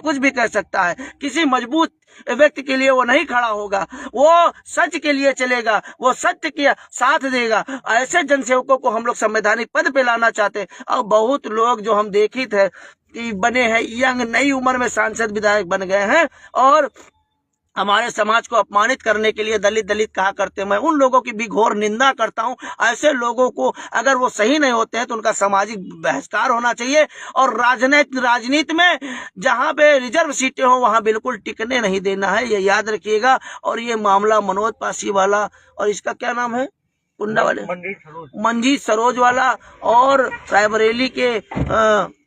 कुछ भी कह सकता है, किसी मजबूत व्यक्ति के लिए वो नहीं खड़ा होगा, वो सच के लिए चलेगा, वो सत्य के साथ देगा। ऐसे जनसेवकों को हम लोग संवैधानिक पद पे लाना चाहते हैं। और बहुत लोग जो हम देखे थे कि बने हैं, यंग नई उम्र में सांसद विधायक बन गए हैं और हमारे समाज को अपमानित करने के लिए दलित दलित कहा करते हैं। मैं उन लोगों की भी घोर निंदा करता हूं। ऐसे लोगों को अगर वो सही नहीं होते हैं तो उनका सामाजिक बहिष्कार होना चाहिए। और राजनीति में जहां पे रिजर्व सीटें हो वहां बिल्कुल टिकने नहीं देना है, ये याद रखिएगा। और ये मामला मनोज पासी वाला और इसका क्या नाम है, कुंडा वाले मंजीत सरोज वाला, और रायबरेली के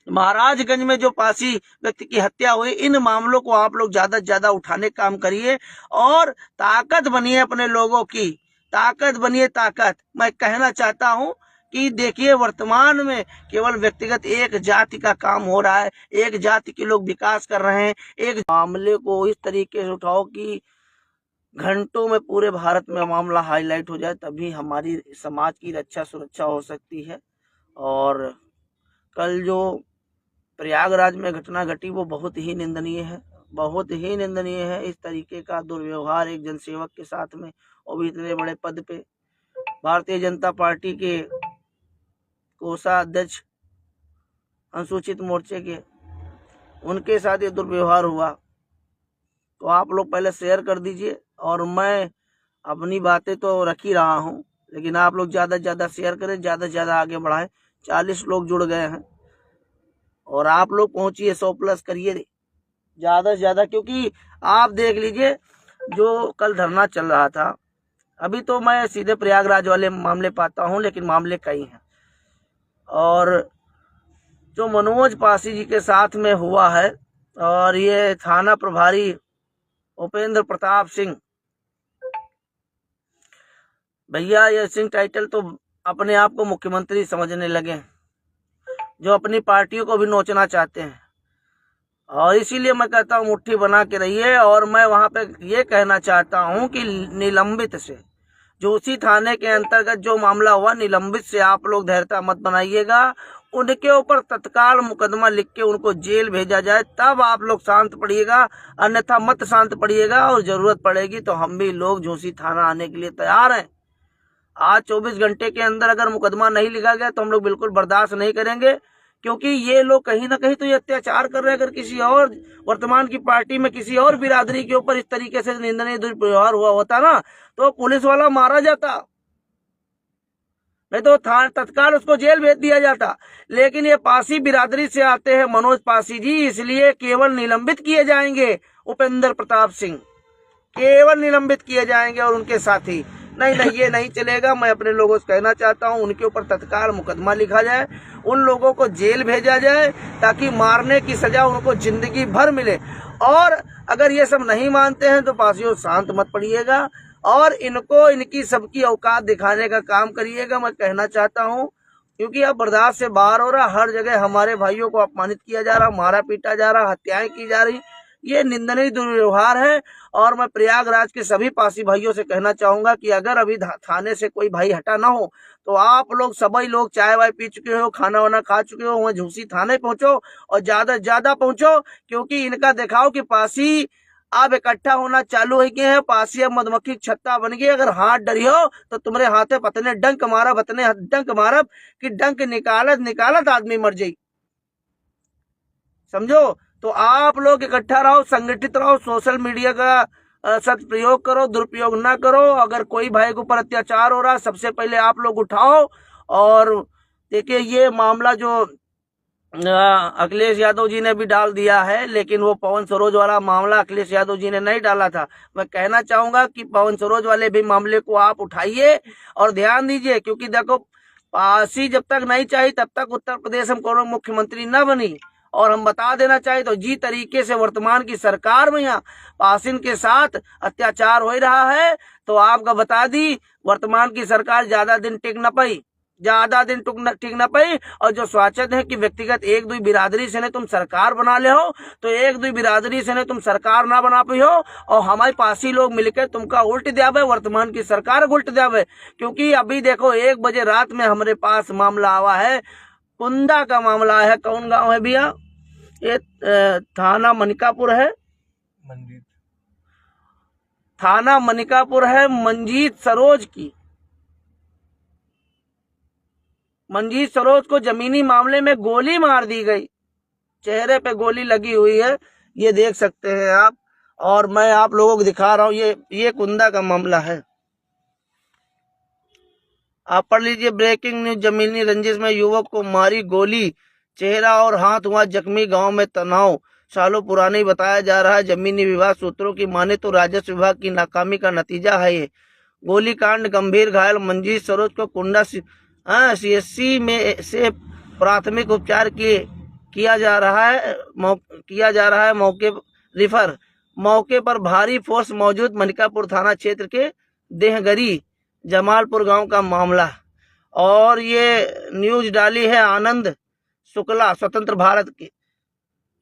महाराजगंज में जो पासी व्यक्ति की हत्या हुई, इन मामलों को आप लोग ज्यादा से ज्यादा उठाने का काम करिए और ताकत बनिए, अपने लोगों की ताकत बनिए। ताकत मैं कहना चाहता हूं कि देखिए, वर्तमान में केवल व्यक्तिगत एक जाति का काम हो रहा है, एक जाति के लोग विकास कर रहे हैं। एक मामले को इस तरीके से उठाओ कि घंटों में पूरे भारत में मामला हाईलाइट हो जाए, तभी हमारी समाज की रक्षा सुरक्षा हो सकती है। और कल जो प्रयागराज में घटना घटी वो बहुत ही निंदनीय है, बहुत ही निंदनीय है। इस तरीके का दुर्व्यवहार एक जनसेवक के साथ में, वो भी इतने बड़े पद पे, भारतीय जनता पार्टी के कोषाध्यक्ष अनुसूचित मोर्चे के, उनके साथ ये दुर्व्यवहार हुआ। तो आप लोग पहले शेयर कर दीजिए। और मैं अपनी बातें तो रख ही रहा हूँ, लेकिन आप लोग ज़्यादा से ज़्यादा शेयर करें, ज़्यादा से ज़्यादा आगे बढ़ाएं। 40 लोग जुड़ गए हैं और आप लोग पहुंचिए, 100+ करिए ज़्यादा से ज़्यादा। क्योंकि आप देख लीजिए जो कल धरना चल रहा था, अभी तो मैं सीधे प्रयागराज वाले मामले पाता हूं, लेकिन मामले कई हैं। और जो मनोज पासी जी के साथ में हुआ है, और ये थाना प्रभारी उपेंद्र प्रताप सिंह, भैया ये सिंह टाइटल तो अपने आप को मुख्यमंत्री समझने लगे, जो अपनी पार्टियों को भी नोचना चाहते हैं। और इसीलिए मैं कहता हूँ मुट्ठी बना के रहिए। और मैं वहां पे ये कहना चाहता हूँ कि निलंबित से, जो उसी थाने के अंतर्गत जो मामला हुआ, निलंबित से आप लोग धैर्यता मत बनाइएगा। उनके ऊपर तत्काल मुकदमा लिख के उनको जेल भेजा जाए, तब आप लोग शांत पड़िएगा, अन्यथा मत शांत पड़िएगा। और जरूरत पड़ेगी तो हम भी लोग झूसी थाना आने के लिए तैयार हैं। आज 24 घंटे के अंदर अगर मुकदमा नहीं लिखा गया तो हम लोग बिल्कुल बर्दाश्त नहीं करेंगे, क्योंकि ये लोग कहीं ना कहीं तो ये अत्याचार कर रहे हैं। अगर किसी और वर्तमान की पार्टी में किसी और बिरादरी के ऊपर इस तरीके से निंदनीय दुर्व्यवहार हुआ होता ना, तो पुलिस वाला मारा जाता, नहीं तो तत्काल उसको जेल भेज दिया जाता। लेकिन ये पासी बिरादरी से आते हैं मनोज पासी जी, इसलिए केवल निलंबित किए जाएंगे। उपेंद्र प्रताप सिंह केवल निलंबित किए जाएंगे और उनके साथी नहीं, ये नहीं चलेगा। मैं अपने लोगों से कहना चाहता हूं, उनके ऊपर तत्काल मुकदमा लिखा जाए, उन लोगों को जेल भेजा जाए, ताकि मारने की सजा उनको जिंदगी भर मिले। और अगर ये सब नहीं मानते हैं तो पासियों शांत मत पड़िएगा और इनको इनकी सबकी औकात दिखाने का काम करिएगा। मैं कहना चाहता हूं, क्योंकि अब बर्दाश्त से बाहर हो रहा, हर जगह हमारे भाइयों को अपमानित किया जा रहा, मारा पीटा जा रहा, हत्याएं की जा रही, ये निंदनीय दुर्व्यवहार है। और मैं प्रयागराज के सभी पासी भाइयों से कहना चाहूंगा कि अगर अभी थाने से कोई भाई हटा ना हो तो आप लोग सभी लोग चाय वाय पी चुके हो, खाना वाना खा चुके हो, वहाँ झूसी थाने पहुंचो और ज्यादा से ज्यादा पहुंचो, क्योंकि इनका दिखाओ कि पासी अब इकट्ठा होना चालू हो गए हैं। पासी अब मधुमक्खी छत्ता बन गई। अगर हाथ डरी हो तो तुम्हारे हाथे पतने डंक मारा, बतने डंक मारा कि डंक निकालत आदमी मर जाये, समझो। तो आप लोग इकट्ठा रहो, संगठित रहो, सोशल मीडिया का सदुपयोग करो, दुरुपयोग ना करो। अगर कोई भाई के ऊपर अत्याचार हो रहा, सबसे पहले आप लोग उठाओ। और देखिए, ये मामला जो अखिलेश यादव जी ने भी डाल दिया है, लेकिन वो पवन सरोज वाला मामला अखिलेश यादव जी ने नहीं डाला था। मैं कहना चाहूंगा कि पवन सरोज वाले भी मामले को आप उठाइए और ध्यान दीजिए, क्योंकि देखो, पासी जब तक नहीं चाहिए तब तक उत्तर प्रदेश में कोनो मुख्यमंत्री न बनी। और हम बता देना चाहिए तो जी तरीके से वर्तमान की सरकार में यहाँ पासिन के साथ अत्याचार हो रहा है, तो आपका बता दी वर्तमान की सरकार ज्यादा दिन टिक न पाई, टिक न पाई। और जो स्वाचत है कि व्यक्तिगत एक दो बिरादरी से ने तुम सरकार बना ले हो, तो एक दो बिरादरी से ने तुम सरकार ना बना पाई हो, और हमारे पासी लोग मिलकर तुमका उल्ट दियावे, वर्तमान की सरकार उल्ट दियावे। क्योंकि अभी देखो 1 बजे रात में हमारे पास मामला आवा है, कुंदा का मामला है। कौन गांव है भैया? ये थाना मनिकापुर है, थाना मनिकापुर है। मंजीत सरोज की, मंजीत सरोज को जमीनी मामले में गोली मार दी गई, चेहरे पे गोली लगी हुई है, ये देख सकते हैं आप। और मैं आप लोगों को दिखा रहा हूँ, ये कुंदा का मामला है, आप पढ़ लीजिए। ब्रेकिंग न्यूज, जमीनी रंजिश में युवक को मारी गोली, चेहरा और हाथ हुआ जख्मी, गांव में तनाव। सालों पुरानी बताया जा रहा है। जमीनी विभाग सूत्रों की माने तो राजस्व विभाग की नाकामी का नतीजा है ये। गोलीकांड, गंभीर घायल मंजीत सरोज को कुंडा CSC में से प्राथमिक उपचार किया जा रहा है मौके रिफर। मौके पर भारी फोर्स मौजूद। मनिकापुर थाना क्षेत्र के देहगरी जमालपुर गांव का मामला। और ये न्यूज डाली है आनंद शुक्ला, स्वतंत्र भारत की।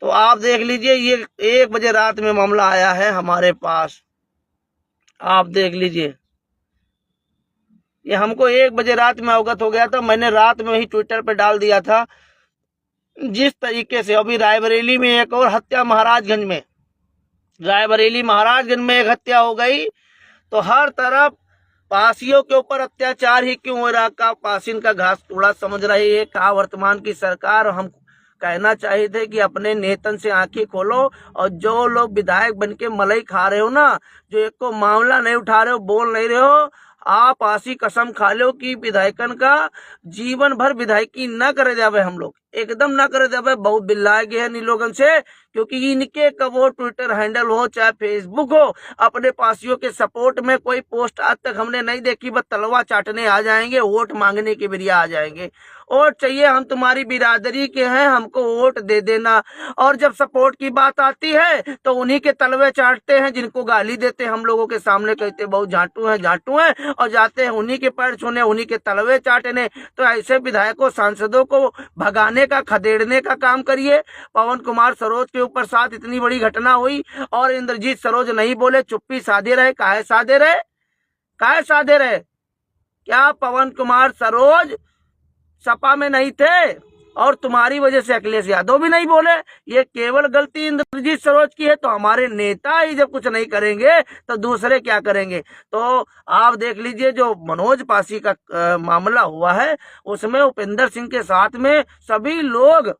तो आप देख लीजिए, ये 1 बजे रात में मामला आया है हमारे पास, आप देख लीजिए। ये हमको 1 बजे रात में अवगत हो गया था, मैंने रात में ही ट्विटर पे डाल दिया था। जिस तरीके से अभी रायबरेली में एक और हत्या, महाराजगंज में, रायबरेली महाराजगंज में एक हत्या हो गई, तो हर तरफ पासियों के ऊपर अत्याचार ही क्यों हो रहा का पासिन का घास तोड़ा समझ रही है का वर्तमान की सरकार। हम कहना चाहिए थे कि अपने नेतन से आंखें खोलो, और जो लोग विधायक बन के मलाई खा रहे हो ना, जो एक को मामला नहीं उठा रहे हो, बोल नहीं रहे हो, आप आसी कसम खा लो कि विधायकन का जीवन भर विधायकी न करे जावे, हम लोग एकदम ना करे जावे। बहुत बिल्लाए गए हैं इन लोगन से, क्योंकि इनके का वो ट्विटर हैंडल हो चाहे फेसबुक हो, अपने पासियों के सपोर्ट में कोई पोस्ट आज तक हमने नहीं देखी। बस तलवा चाटने आ जाएंगे, वोट मांगने के बिरिया आ जाएंगे। वोट चाहिए, हम तुम्हारी बिरादरी के हैं, हमको वोट दे देना। और जब सपोर्ट की बात आती है तो उन्हीं के तलवे चाटते हैं, जिनको गाली देते हैं हम लोगों के सामने, कहते बहुत झाटू हैं, और जाते हैं उन्हीं के पैर छूने, उन्हीं के तलवे चाटने। तो ऐसे विधायकों सांसदों को भगाने का, खदेड़ने का काम करिए। पवन कुमार सरोज के ऊपर साथ इतनी बड़ी घटना हुई और इंद्रजीत सरोज नहीं बोले, चुप्पी साधे रहे। काहे साधे रहे? क्या पवन कुमार सरोज सपा में नहीं थे और तुम्हारी वजह से अखिलेश यादव भी नहीं बोले? ये केवल गलती इंद्रजीत सरोज की है। तो हमारे नेता ही जब कुछ नहीं करेंगे तो दूसरे क्या करेंगे? तो आप देख लीजिए, जो मनोज पासी का मामला हुआ है, उसमें उपेंद्र सिंह के साथ में सभी लोग,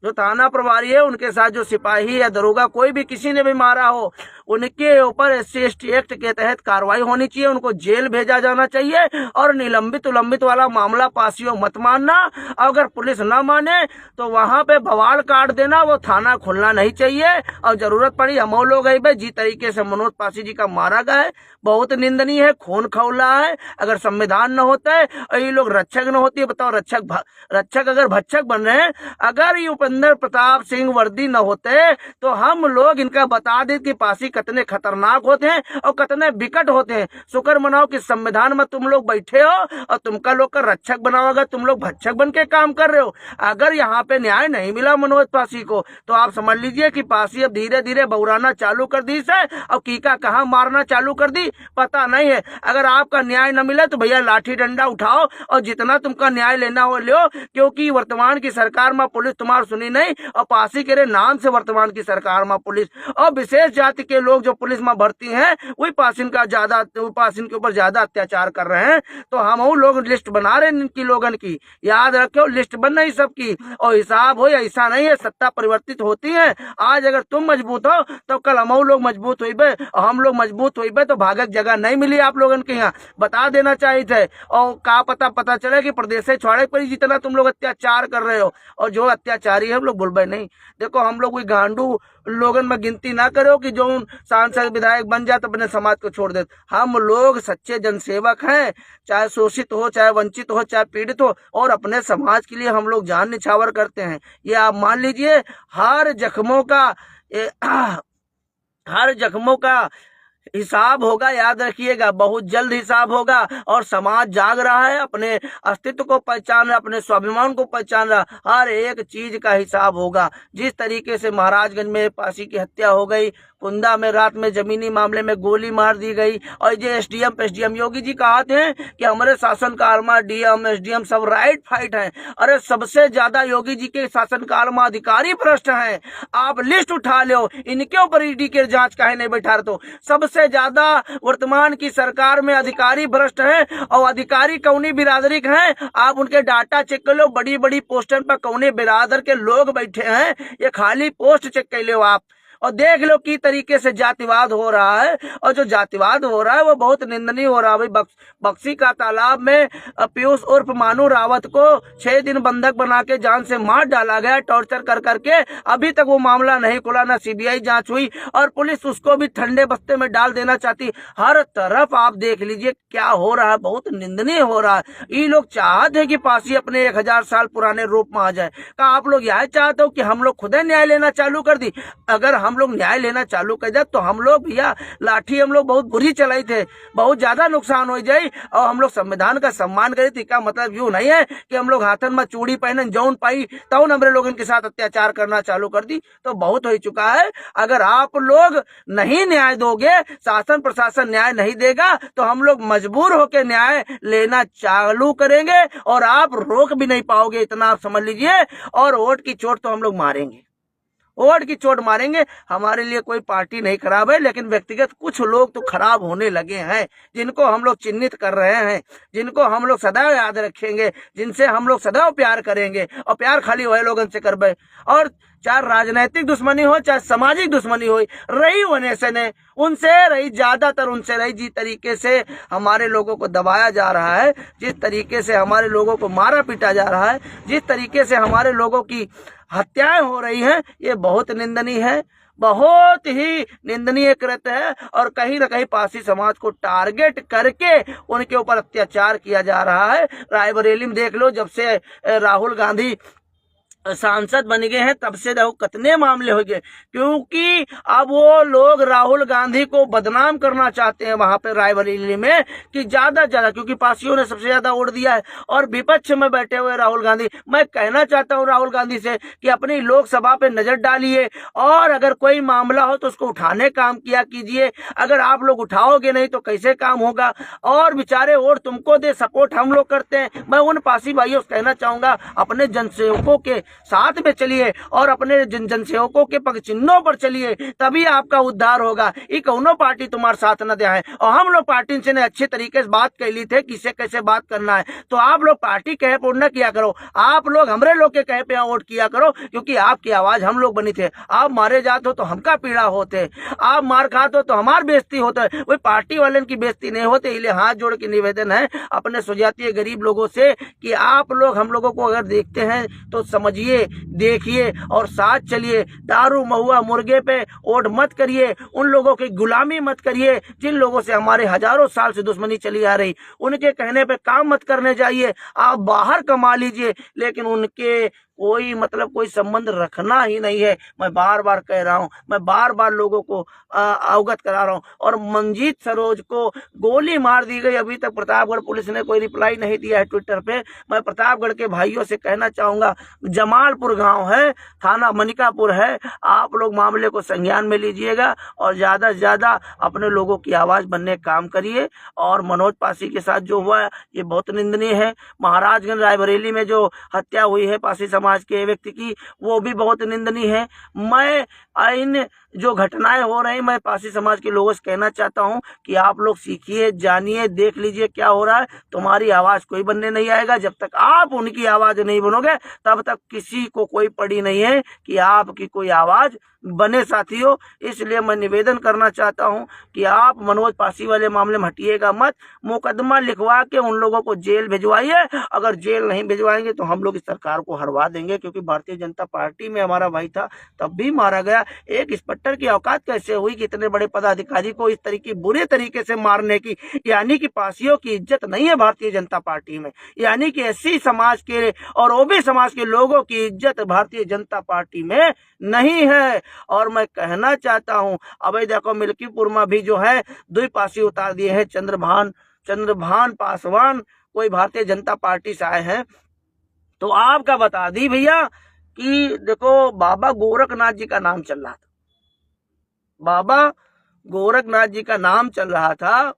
जो थाना प्रभारी है, उनके साथ जो सिपाही या दरोगा कोई भी किसी ने भी मारा हो, उनके ऊपर SC/ST एक्ट के तहत कार्रवाई होनी चाहिए, उनको जेल भेजा जाना चाहिए। और निलंबित उलंबित वाला मामला पासियों मत मानना। अगर पुलिस ना माने तो वहां पे बवाल काट देना, वो थाना खुलना नहीं चाहिए। और जरूरत पड़ी हम लोग जी तरीके से मनोज पासी जी का मारा गया है, बहुत निंदनीय है, खून खौला है। अगर संविधान न होता है और ये लोग रक्षक न होती है, बताओ रक्षक अगर भक्षक बन रहे हैं, अगर ये उपेंद्र प्रताप सिंह वर्दी न होते तो हम लोग इनका बता दें कि पासी कितने खतरनाक होते हैं और कितने विकट होते हैं। शुक्र मनाओ कि संविधान में तुम लोग बैठे हो और तुमका लोग का रक्षक बनाओगे, तुम लोग भक्षक बन के काम कर रहे हो। अगर यहाँ पे न्याय नहीं मिला मनोज पासी को, तो आप समझ लीजिए कि पासी अब धीरे धीरे बौराना चालू कर दी है और कीका कहाँ मारना चालू कर दी पता नहीं है। अगर आपका न्याय न मिले तो भैया लाठी डंडा उठाओ और जितना तुमका न्याय लेना हो लो, क्योंकि वर्तमान की सरकार में पुलिस तुम्हारी सुनी नहीं, और पासी के नाम से वर्तमान की सरकार में पुलिस और विशेष जाति के लोग जो पुलिस में भर्ती हैं, वही पासिन के ऊपर ज्यादा अत्याचार कर रहे हैं। तो हम लोग लिस्ट बना रहे हैं इनकी लोगन की, याद रखो, लिस्ट बन नहीं सबकी, और हिसाब हो, ऐसा नहीं है, सत्ता परिवर्तित होती है। आज अगर तुम मजबूत हो तो कल हम लोग मजबूत हुई, और हम लोग मजबूत हुई तो भागक जगह नहीं मिली आप लोगन के यहाँ, बता देना चाहिए थे। और का पता चले कि प्रदेश से छोड़े पर जितना तुम लोग अत्याचार कर रहे हो, और जो अत्याचारी है हम लोग भूलबे नहीं। देखो, हम लोग कोई गांडू लोगन में गिनती ना करो कि जो सांसद विधायक बन जाए तो अपने समाज को छोड़ दे। हम लोग सच्चे जनसेवक हैं, चाहे शोषित हो, चाहे वंचित हो, चाहे पीड़ित हो, और अपने समाज के लिए हम लोग जान निछावर करते हैं। ये आप मान लीजिए, हर जख्मों का हिसाब होगा, याद रखिएगा, बहुत जल्द हिसाब होगा। और समाज जाग रहा है, अपने अस्तित्व को पहचान रहा, अपने स्वाभिमान को पहचान रहा, हर एक चीज का हिसाब होगा। जिस तरीके से महाराजगंज में पासी की हत्या हो गई, कुंदा में रात में जमीनी मामले में गोली मार दी गई, और ये एसडीएम योगी जी कहते हैं कि हमारे शासन काल में डीएम एसडीएम सब राइट फाइट हैं। अरे सबसे ज्यादा योगी जी के शासन काल में अधिकारी भ्रष्ट हैं। आप लिस्ट उठा लो, इनके ऊपर ईडी के जांच काहे नहीं बैठा रहे? तो सबसे ज्यादा वर्तमान की सरकार में अधिकारी भ्रष्ट हैं, और अधिकारी कौनी बिरादरी के हैं, आप उनके डाटा चेक कर लो, बड़ी बड़ी पोस्टर पर कौने बिरादर के लोग बैठे हैं, ये खाली पोस्ट चेक कर लो आप, और देख लो कि तरीके से जातिवाद हो रहा है। और जो जातिवाद हो रहा है वो बहुत निंदनीय हो रहा है। भाई बक्सी का तालाब में पीयूष उर्फ मानू रावत को 6 दिन बंधक बना के जान से मार डाला गया, टॉर्चर कर करके। अभी तक वो मामला नहीं खुला, ना सीबीआई जांच हुई, और पुलिस उसको भी ठंडे बस्ते में डाल देना चाहती। हर तरफ आप देख लीजिए क्या हो रहा है, बहुत निंदनीय हो रहा है। ये लोग चाहते हैं कि फांसी अपने 1000 साल पुराने रूप में आ जाए। क्या आप लोग यह चाहते हो कि हम लोग खुद न्याय लेना चालू कर दी? अगर हम लोग न्याय लेना चालू कर जाए तो हम लोग भैया लाठी हम लोग बहुत बुरी चलाई थे, बहुत ज्यादा नुकसान हो जाए। और हम लोग संविधान का सम्मान करे थे, का मतलब यूं नहीं है कि हम लोग हाथन में चूड़ी पहने जौन पाई तौन हमरे लोगों के साथ अत्याचार करना चालू कर दी। तो बहुत हो चुका है। अगर आप लोग नहीं न्याय दोगे, शासन प्रशासन न्याय नहीं देगा, तो हम लोग मजबूर होकर न्याय लेना चालू करेंगे, और आप रोक भी नहीं पाओगे, इतना आप समझ लीजिए। और वोट की चोट तो हम लोग मारेंगे, वोट की चोट मारेंगे। हमारे लिए कोई पार्टी नहीं खराब है, लेकिन व्यक्तिगत कुछ लोग तो खराब होने लगे हैं, जिनको हम लोग चिन्हित कर रहे हैं, जिनको हम लोग सदैव याद रखेंगे, जिनसे हम लोग सदैव प्यार करेंगे। और प्यार खाली वही लोगों से करबे, और चाहे राजनीतिक दुश्मनी हो चाहे सामाजिक दुश्मनी हो, रही होने से ने उनसे रही, ज्यादातर उनसे रही। जिस तरीके से हमारे लोगों को दबाया जा रहा है, जिस तरीके से हमारे लोगों को मारा पीटा जा रहा है, जिस तरीके से हमारे लोगों की हत्याएं हो रही हैं, ये बहुत निंदनीय है, बहुत ही निंदनीय कृत्य है। और कहीं न कहीं पासी समाज को टारगेट करके उनके ऊपर अत्याचार किया जा रहा है। रायबरेली में देख लो, जब से राहुल गांधी सांसद बन गए हैं तब से देखो कितने मामले हो गए, क्योंकि अब वो लोग राहुल गांधी को बदनाम करना चाहते हैं वहां पे रायबरेली में, कि ज्यादा ज्यादा, क्योंकि पार्टियों ने सबसे ज्यादा वोट दिया है। और विपक्ष में बैठे हुए राहुल गांधी, मैं कहना चाहता हूं राहुल गांधी से कि अपनी लोकसभा पे नजर डालिए, और अगर कोई मामला हो तो उसको उठाने काम किया कीजिए। अगर आप लोग उठाओगे नहीं तो कैसे काम होगा? और बेचारे वोट तुमको दे, सपोर्ट हम लोग करते हैं। मैं उन पासी भाइयों से कहना चाहूंगा, अपने जनसेवकों के साथ में चलिए, और अपने जनसेवकों के पग चिन्हों पर चलिए, तभी आपका उद्धार होगा। ये कौनो पार्टी तुम्हारे साथ न दे है। और हम लोग पार्टी से ने अच्छे तरीके से बात कर ली थे, किसे कैसे बात करना है। तो आप लोग पार्टी कहे पर न किया करो, आप लोग हमरे लोग के कहे पे वोट किया करो, क्योंकि आपकी आवाज हम लोग बनी थे। आप मारे जाते हो तो हमका पीड़ा होते, आप मार खाते हो तो हमार बेइज्जती होता है, वही पार्टी वाले की बेइज्जती नहीं होते। इसलिए हाथ जोड़ के निवेदन है अपने स्वजातीय गरीब लोगों से कि आप लोग हम लोगों को अगर देखते हैं तो समझिए, देखिए और साथ चलिए। दारू महुआ मुर्गे पे वोट मत करिए, उन लोगों की गुलामी मत करिए जिन लोगों से हमारे हजारों साल से दुश्मनी चली आ रही। उनके कहने पे काम मत करने जाइए, आप बाहर कमा लीजिए, लेकिन उनके कोई मतलब कोई संबंध रखना ही नहीं है। मैं बार बार कह रहा हूँ, मैं बार बार लोगों को अवगत करा रहा हूँ। और मंजीत सरोज को गोली मार दी गई, अभी तक प्रतापगढ़ पुलिस ने कोई रिप्लाई नहीं दिया है ट्विटर पे। मैं प्रतापगढ़ के भाइयों से कहना चाहूंगा, जमालपुर गांव है, थाना मनिकापुर है, आप लोग मामले को संज्ञान में लीजिएगा और ज्यादा से ज्यादा अपने लोगों की आवाज बनने का काम करिए। और मनोज पासी के साथ जो हुआ ये बहुत निंदनीय है। महाराजगंज रायबरेली में जो हत्या हुई है पासी समाज के व्यक्ति की, वो भी बहुत निंदनीय है। मैं इन जो घटनाएं हो रही, मैं पासी समाज के लोगों से कहना चाहता हूं कि आप लोग सीखिए, जानिए, देख लीजिए क्या हो रहा है। तुम्हारी आवाज कोई बनने नहीं आएगा, जब तक आप उनकी आवाज नहीं बनोगे तब तक किसी को कोई पड़ी नहीं है कि आपकी कोई आवाज बने साथियों। इसलिए मैं निवेदन करना चाहता हूं कि आप मनोज पासी वाले मामले में हटिएगा मत, मुकदमा लिखवा के उन लोगों को जेल भिजवाइए। अगर जेल नहीं भिजवाएंगे तो हम लोग इस सरकार को हरवा देंगे, क्योंकि भारतीय जनता पार्टी में हमारा भाई था तब भी मारा गया, एक इंस्पेक्टर की औकात कैसे हुई कि इतने बड़े पदाधिकारी को इस तरीके बुरे तरीके से मारने की। यानी कि पासियों की इज्जत नहीं है भारतीय जनता पार्टी में, यानी कि एससी समाज के और ओबी समाज के लोगों की इज्जत भारतीय जनता पार्टी में नहीं है। और मैं कहना चाहता हूं, अब देखो मिल्कीपुर में भी जो है 2 पासी उतार दिए हैं। चंद्रभान पासवान कोई भारतीय जनता पार्टी से आए हैं। तो आपका बता दी भैया कि देखो बाबा गोरखनाथ जी का नाम चल रहा था, बाबा गोरखनाथ जी का नाम चल रहा था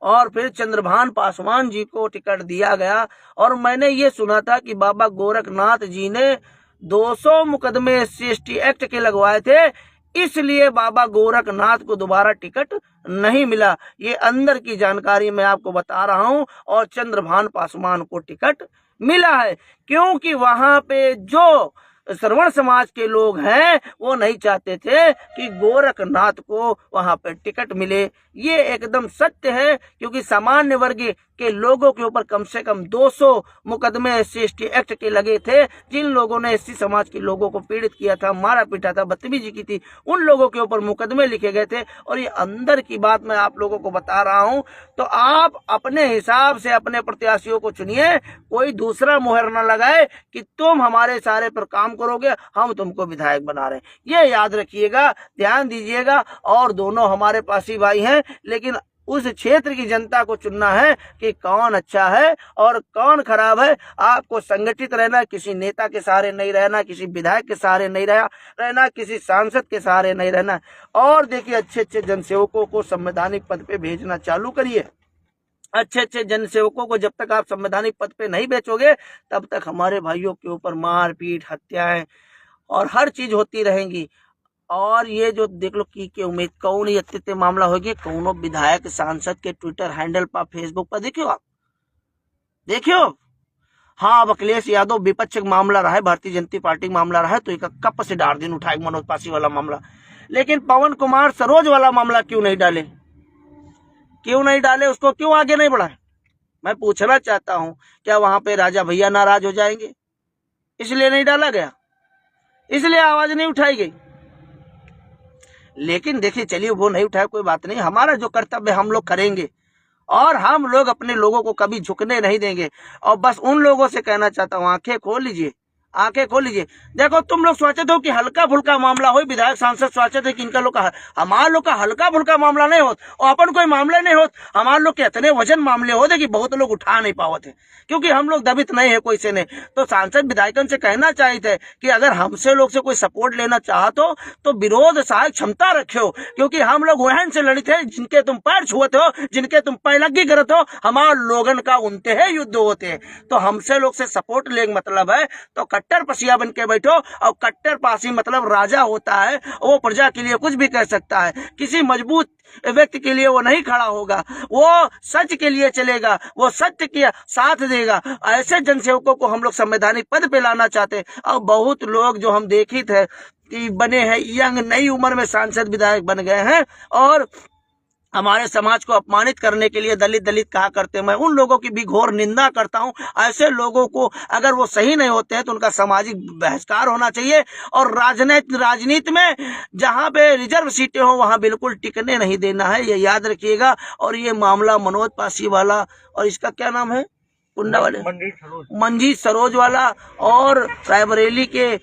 और फिर चंद्रभान पासवान जी को टिकट दिया गया। और मैंने ये सुना था कि बाबा गोरखनाथ जी ने 200 मुकदमे SC/ST एक्ट के लगवाए थे, इसलिए बाबा गोरखनाथ को दोबारा टिकट नहीं मिला। ये अंदर की जानकारी मैं आपको बता रहा हूं। और चंद्रभान पासवान को टिकट मिला है क्योंकि वहां पे जो श्रवण समाज के लोग हैं वो नहीं चाहते थे कि गोरखनाथ को वहां पे टिकट मिले। ये एकदम सत्य है क्योंकि सामान्य वर्ग के लोगों के ऊपर कम से कम 200 मुकदमे SC/ST एक्ट के लगे थे। जिन लोगों ने SC समाज के लोगों को पीड़ित किया था, मारा पीटा था, बदतमीजी की थी, उन लोगों के ऊपर मुकदमे लिखे गए थे। और ये अंदर की बात मैं आप लोगों को बता रहा हूं। तो आप अपने हिसाब से अपने प्रत्याशियों को चुनिए, कोई दूसरा मुहर न लगाए कि तुम हमारे सारे पर काम करोगे, हम तुमको विधायक बना रहे हैं। ये याद रखिएगा, ध्यान दीजिएगा। और दोनों हमारे पासी भाई हैं, लेकिन उस क्षेत्र की जनता को चुनना है कि कौन अच्छा है और कौन खराब है। आपको संगठित रहना, किसी नेता के सहारे नहीं रहना, किसी विधायक के सहारे नहीं रहना, किसी सांसद के सहारे नहीं रहना। और देखिए अच्छे अच्छे जनसेवकों को संवैधानिक पद पे भेजना चालू करिए। अच्छे अच्छे जनसेवकों को जब तक आप संवैधानिक पद पे नहीं बेचोगे तब तक हमारे भाइयों के ऊपर मारपीट, हत्याएं और हर चीज होती रहेंगी। और ये जो देख लो की उम्मीद कौन इतने मामला होगी, कौनो विधायक सांसद के ट्विटर हैंडल पर, फेसबुक पर देखियो आप, देखियो। हाँ, अब अखिलेश यादव विपक्ष का मामला रहा है, भारतीय जनता पार्टी का मामला रहा है, तो एक कप से डार दिन उठाएगा मनोज पासी वाला मामला। लेकिन पवन कुमार सरोज वाला मामला क्यों नहीं डाले, क्यों नहीं डाले, उसको क्यों आगे नहीं बढ़ाए? मैं पूछना चाहता हूं, क्या वहां पे राजा भैया नाराज हो जाएंगे? इसलिए नहीं डाला गया, इसलिए आवाज नहीं उठाई गई। लेकिन देखिए, चलिए वो नहीं उठाया, कोई बात नहीं, हमारा जो कर्तव्य हम लोग करेंगे और हम लोग अपने लोगों को कभी झुकने नहीं देंगे। और बस उन लोगों से कहना चाहता हूँ, आंखें खोल लीजिए, आंखें खोल लीजिए। देखो तुम लोग सोचते हो कि हल्का फुल्का मामला हो, विधायक सांसद सोचते थे कि इनका लोग का, हमारे लोग का हल्का फुल्का मामला नहीं होत और अपन कोई मामले नहीं होत। हमारे लोग के इतने वजन मामले होते कि बहुत लोग उठा नहीं पावत है, क्योंकि हम लोग दबित नहीं है कोई से नहीं। तो सांसद विधायकन से कहना चाहिए कि अगर हमसे लोग से कोई सपोर्ट लेना चाहते हो तो विरोध सहायक क्षमता रखो, क्योंकि हम लोग वहन से लड़ित है जिनके तुम पैर छुअते हो, जिनके तुम पैलगी करते हो, हमारे लोगन का उनते है युद्ध होते हैं। तो हमसे लोग से सपोर्ट लेने मतलब है तो कट्टर पसिया बन के बैठो। और कट्टर पासी मतलब राजा होता है, वो प्रजा के लिए कुछ भी कह सकता है, किसी मजबूत व्यक्ति के लिए वो नहीं खड़ा होगा, वो सच के लिए चलेगा, वो सत्य के साथ देगा। ऐसे जनसेवकों को हम लोग संवैधानिक पद पे लाना चाहते। और बहुत लोग जो हम देखित है कि बने हैं, यंग नई उम्र में सांसद विधायक बन गए हैं और हमारे समाज को अपमानित करने के लिए दलित दलित कहा करते हैं। मैं उन लोगों की भी घोर निंदा करता हूं। ऐसे लोगों को अगर वो सही नहीं होते हैं तो उनका सामाजिक बहिष्कार होना चाहिए। और राजनीति में जहां पे रिजर्व सीटें हो वहां बिल्कुल टिकने नहीं देना है, ये याद रखिएगा। और ये मामला मनोज पासी वाला और इसका क्या नाम है, कुंडा वाले मंजीत सरोज वाला और रायबरेली के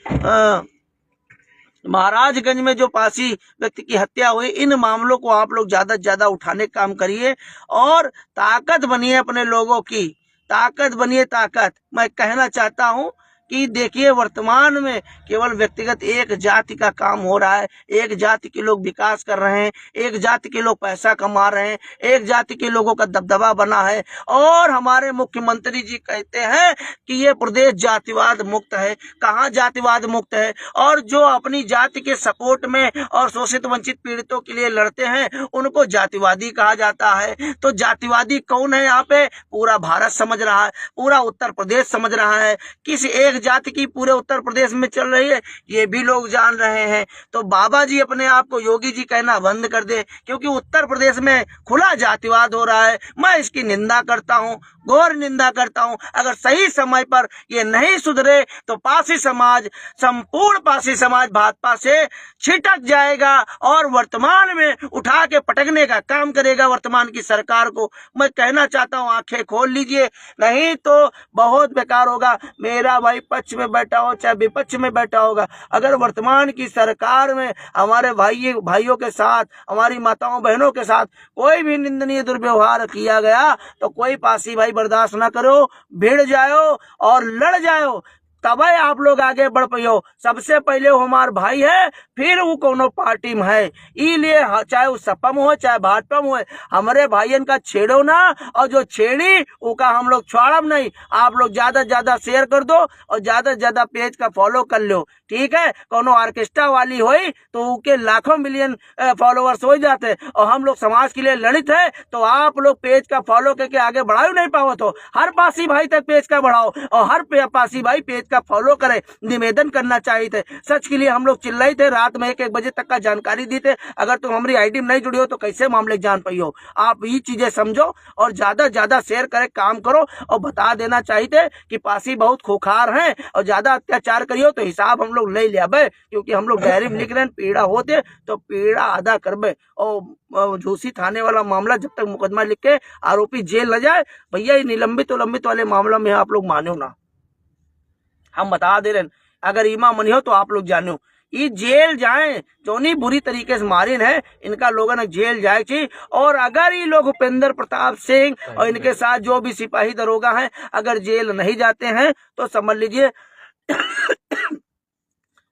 महाराजगंज में जो पासी व्यक्ति की हत्या हुई, इन मामलों को आप लोग ज्यादा से ज्यादा उठाने का काम करिए और ताकत बनिए, अपने लोगों की ताकत बनिए। ताकत मैं कहना चाहता हूं कि देखिए, वर्तमान में केवल व्यक्तिगत एक जाति का काम हो रहा है, एक जाति के लोग विकास कर रहे हैं, एक जाति के लोग पैसा कमा रहे हैं, एक जाति के लोगों का दबदबा बना है। और हमारे मुख्यमंत्री जी कहते हैं कि ये प्रदेश जातिवाद मुक्त है। कहाँ जातिवाद मुक्त है? और जो अपनी जाति के सपोर्ट में और शोषित वंचित पीड़ितों के लिए लड़ते हैं उनको जातिवादी कहा जाता है। तो जातिवादी कौन है यहाँ पे? पूरा भारत समझ रहा है, पूरा उत्तर प्रदेश समझ रहा है। किसी एक जाति की पूरे उत्तर प्रदेश में चल रही है, ये भी लोग जान रहे हैं। तो बाबा जी अपने आप को योगी जी कहना बंद कर दे, क्योंकि उत्तर प्रदेश में खुला जातिवाद हो रहा है। मैं इसकी निंदा करता हूं, घोर निंदा करता हूं। अगर सही समय पर ये नहीं सुधरे तो पासी समाज, संपूर्ण पासी समाज भाजपा से छिटक जाएगा और वर्तमान में उठा के पटकने का काम करेगा वर्तमान की सरकार को। मैं कहना चाहता हूं, आंखें खोल लीजिए, नहीं तो बहुत बेकार होगा। मेरा भाई पक्ष में बैठा हो चाहे विपक्ष में बैठा होगा, अगर वर्तमान की सरकार में हमारे भाइयों के साथ, हमारी माताओं बहनों के साथ कोई भी निंदनीय दुर्व्यवहार किया गया तो कोई पासी भाई बर्दाश्त ना करो, भिड़ जाओ और लड़ जाओ, तब आप लोग आगे बढ़ पाइयो। सबसे पहले वो हमार भाई है, फिर वो कोनो पार्टी में है। इसलिए चाहे वो सपा में हो चाहे भाजपा में हो, हमारे भाइयन का छेड़ो ना, और जो छेड़ी उसका हम लोग छोड़ब नहीं। आप लोग ज्यादा से ज्यादा शेयर कर दो और ज्यादा से ज्यादा पेज का फॉलो कर लो, ठीक है। कोनो ऑर्केस्ट्रा वाली हुई तो उनके लाखों मिलियन फॉलोअर्स हो जाते, और हम लोग समाज के लिए लड़ित है, तो आप लोग पेज का फॉलो करके आगे बढ़ाओ नहीं पाओ तो हर पासी भाई तक पेज का बढ़ाओ, और हर पासी भाई पेज का फॉलो करे, निवेदन करना चाहिए थे। सच के लिए हम लोग चिल्लाए थे, रात में 1-1 बजे तक का जानकारी दी थे। अगर तुम हमारी आईडी में नहीं जुड़ी हो तो कैसे मामले जान पाई हो। आप ये चीजें समझो और ज्यादा ज्यादा शेयर करे, काम करो, और बता देना चाहिए कि पासी बहुत खोखार हैं और ज्यादा अत्याचार करियो तो हिसाब हम लोग ले लिया, क्योंकि हम लोग डायरी में लिख रहे हैं, पीड़ा होते तो पीड़ा अदा करबे। और झूसी थाने वाला मामला जब तक मुकदमा लिख के आरोपी जेल न जाए, भैया ये निलंबित उलंबित वाले मामला में आप लोग मानो ना, हम बता दे रहे हैं। अगर ईमा मनी हो तो आप लोग जानो, ये जेल जाए जो नहीं बुरी तरीके से मारिन है, इनका लोगों ने जेल जाए चाहिए। और अगर ये लोग उपेंद्र प्रताप सिंह और इनके साथ जो भी सिपाही दरोगा हैं अगर जेल नहीं जाते हैं तो समझ लीजिए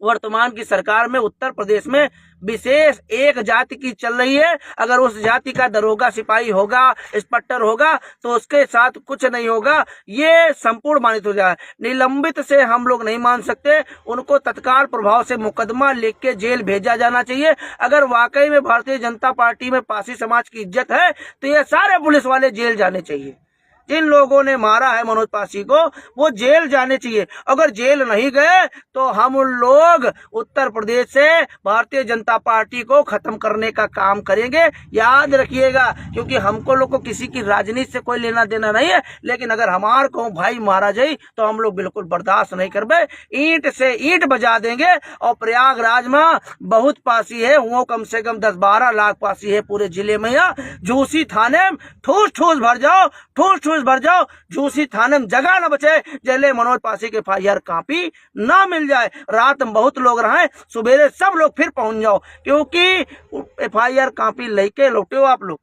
वर्तमान की सरकार में उत्तर प्रदेश में विशेष एक जाति की चल रही है। अगर उस जाति का दरोगा सिपाही होगा, इंस्पेक्टर होगा, तो उसके साथ कुछ नहीं होगा, ये संपूर्ण मानित हो जाए। निलंबित से हम लोग नहीं मान सकते, उनको तत्काल प्रभाव से मुकदमा लिख के जेल भेजा जाना चाहिए। अगर वाकई में भारतीय जनता पार्टी में पासी समाज की इज्जत है तो ये सारे पुलिस वाले जेल जाने चाहिए। जिन लोगों ने मारा है मनोज पासी को वो जेल जाने चाहिए। अगर जेल नहीं गए तो हम लोग उत्तर प्रदेश से भारतीय जनता पार्टी को खत्म करने का काम करेंगे, याद रखिएगा। क्योंकि हमको लोग को किसी की राजनीति से कोई लेना देना नहीं है, लेकिन अगर हमार को भाई मारा जाए तो हम लोग बिल्कुल बर्दाश्त नहीं करबे, ईंट से ईंट बजा देंगे। और प्रयागराज में बहुत पासी है, वो कम से कम 10-12 लाख पासी है पूरे जिले में। यहाँ झूसी थाने में ठूस ठूस भर जाओ, ठूस ठूस भर जाओ, झूसी थाने में जगह न बचे जले मनोज पासी के FIR कॉपी ना मिल जाए। रात में बहुत लोग रहे, सुबेरे सब लोग फिर पहुंच जाओ, क्योंकि FIR कॉपी लेके लौटे हो आप लोग,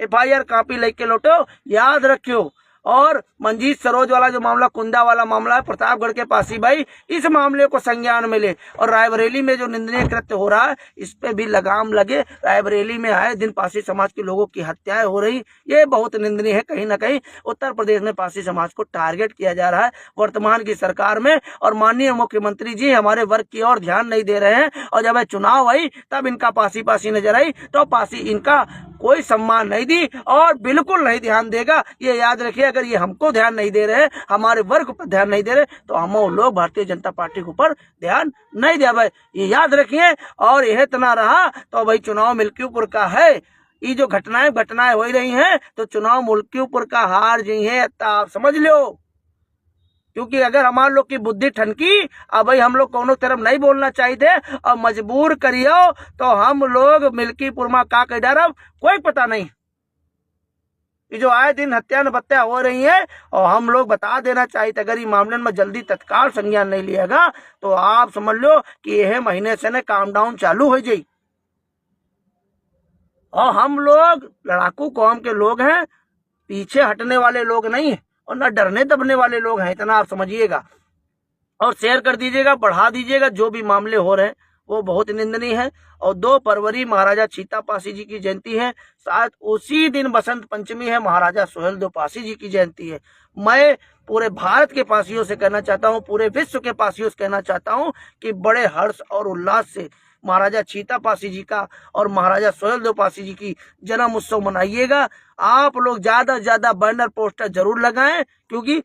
FIR कॉपी लेके लौटे हो, याद रखियो। और मंजीत सरोज वाला जो मामला, कुंदा वाला मामला है, प्रतापगढ़ के पासी भाई इस मामले को संज्ञान में ले। और रायबरेली में जो निंदनीय कृत्य हो रहा है इस पे भी लगाम लगे। रायबरेली में आए दिन पासी समाज के लोगों की हत्याएं हो रही, ये बहुत निंदनीय है। कहीं ना कहीं उत्तर प्रदेश में पासी समाज को टारगेट किया जा रहा है वर्तमान की सरकार में। और माननीय मुख्यमंत्री जी हमारे वर्ग की ओर ध्यान नहीं दे रहे हैं। और जब चुनाव आई तब इनका पासी पासी नजर आई तो पासी इनका कोई सम्मान नहीं दी और बिल्कुल नहीं ध्यान देगा, ये याद रखिए। अगर ये हमको ध्यान नहीं दे रहे, हमारे वर्ग पर ध्यान नहीं दे रहे, तो हम लोग भारतीय जनता पार्टी के ऊपर ध्यान नहीं दे भाई, ये याद रखिए। और यह इतना रहा तो भाई चुनाव मिल्कीपुर का है, ये जो घटनाएं हो रही हैं तो चुनाव मिल्कीपुर का हार जी है, आप समझ लो। क्योंकि अगर हमारे लोग की बुद्धि ठनकी, अब भाई हम लोग कोनो तरफ नहीं बोलना चाहिए और मजबूर करियो तो हम लोग मिल्कीपुर में का कह डरब कोई पता नहीं। ये जो आए दिन हत्या नत्या हो रही है और हम लोग बता देना चाहिए, अगर ये मामले में जल्दी तत्काल संज्ञान नहीं लिएगा तो आप समझ लो कि यह महीने से न काम डाउन चालू हो जाए। और हम लोग लड़ाकू कौम के लोग हैं, पीछे हटने वाले लोग नहीं है और न डरने दबने वाले लोग हैं, इतना आप समझिएगा। और शेयर कर दीजिएगा, बढ़ा दीजिएगा। जो भी मामले हो रहे हैं वो बहुत निंदनीय है। और 2 फरवरी महाराजा छीता पासी जी की जयंती है, साथ उसी दिन बसंत पंचमी है, महाराजा सुहेलदेव पासी जी की जयंती है। मैं पूरे भारत के पासियों से कहना चाहता हूँ, पूरे विश्व के पासियों से कहना चाहता हूँ कि बड़े हर्ष और उल्लास से महाराजा छीता पासी जी का और महाराजा सुहेलदेव पासी जी की जन्म उत्सव मनाइएगा। आप लोग ज्यादा से ज्यादा बैनर पोस्टर जरूर लगाएं, क्योंकि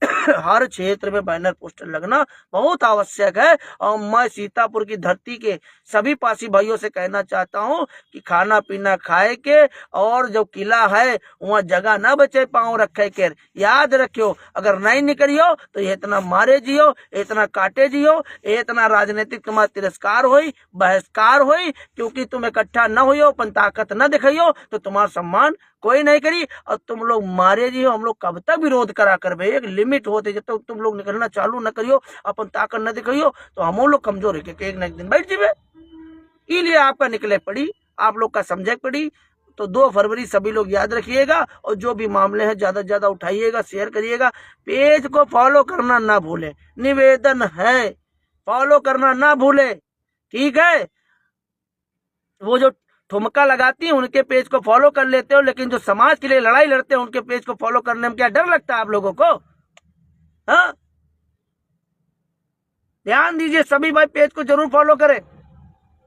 हर क्षेत्र में बैनर पोस्टर लगना बहुत आवश्यक है। और मैं सीतापुर की धरती के सभी पासी भाइयों से कहना चाहता हूं कि खाना पीना खाए के, और जो किला है वहाँ जगह ना बचे पाँव रखे के। याद रखियो, अगर नहीं निकलियो तो ये इतना मारे जियो, इतना काटे जियो, इतना राजनीतिक तुम्हारा तिरस्कार होई, बहिष्कार होई, क्योंकि तुम इकट्ठा न हुई, अपन ताकत न दिखाइयो तो तुम्हारा सम्मान कोई नहीं करी, और तुम लोग मारे जी हो। हम लोग कब तक विरोध करा कर भाई, एक लिमिट होते, जब तक तुम लोग निकलना चालू न करियो, अपन ताकत न दिखाइयो, तो हम लोग कमजोर है कि एक न एक दिन बैठ जीवे। इसलिए आपका निकले पड़ी, आप लोग का समझे पड़ी। तो 2 फरवरी सभी लोग याद रखिएगा, और जो भी मामले हैं ज्यादा से ज्यादा उठाइएगा, शेयर करिएगा। पेज को फॉलो करना ना भूले, निवेदन है, फॉलो करना ना भूले, ठीक है। वो जो ठुमका लगाती है उनके पेज को फॉलो कर लेते हो, लेकिन जो समाज के लिए लड़ाई लड़ते हैं उनके पेज को फॉलो करने में क्या डर लगता है आप लोगों को? हाँ, ध्यान दीजिए, सभी भाई पेज को जरूर फॉलो करें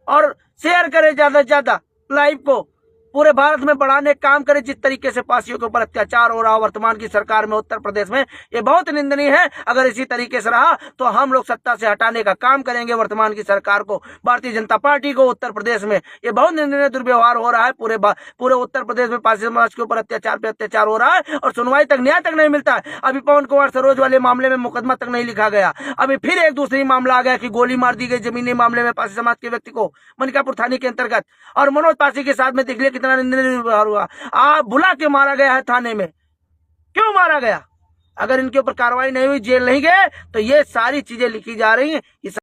और शेयर करें ज्यादा से ज्यादा लाइव को, पूरे भारत में बढ़ाने का काम करें। जिस तरीके से पासियों के ऊपर अत्याचार हो रहा वर्तमान की सरकार में उत्तर प्रदेश में, ये बहुत निंदनीय है। अगर इसी तरीके से रहा तो हम लोग सत्ता से हटाने का काम करेंगे वर्तमान की सरकार को, भारतीय जनता पार्टी को। उत्तर प्रदेश में ये बहुत निंदनीय दुर्व्यवहार हो रहा है, पूरे उत्तर प्रदेश में पासी समाज के ऊपर अत्याचार पे अत्याचार हो रहा है, और सुनवाई तक, न्याय तक नहीं मिलता है। अभी पवन कुमार सरोज वाले मामले में मुकदमा तक नहीं लिखा गया, अभी फिर एक दूसरी मामला आ गया कि गोली मार दी गई जमीनी मामले में पासी समाज के व्यक्ति को, मनिकापुर थाने के अंतर्गत। और मनोज पासी के साथ में देख लिया कितना निंदनीय व्यवहार हुआ। आप बुला के मारा गया है थाने में, क्यों मारा गया? अगर इनके ऊपर कार्रवाई नहीं हुई, जेल नहीं गए, तो ये सारी चीजें लिखी जा रही हैं।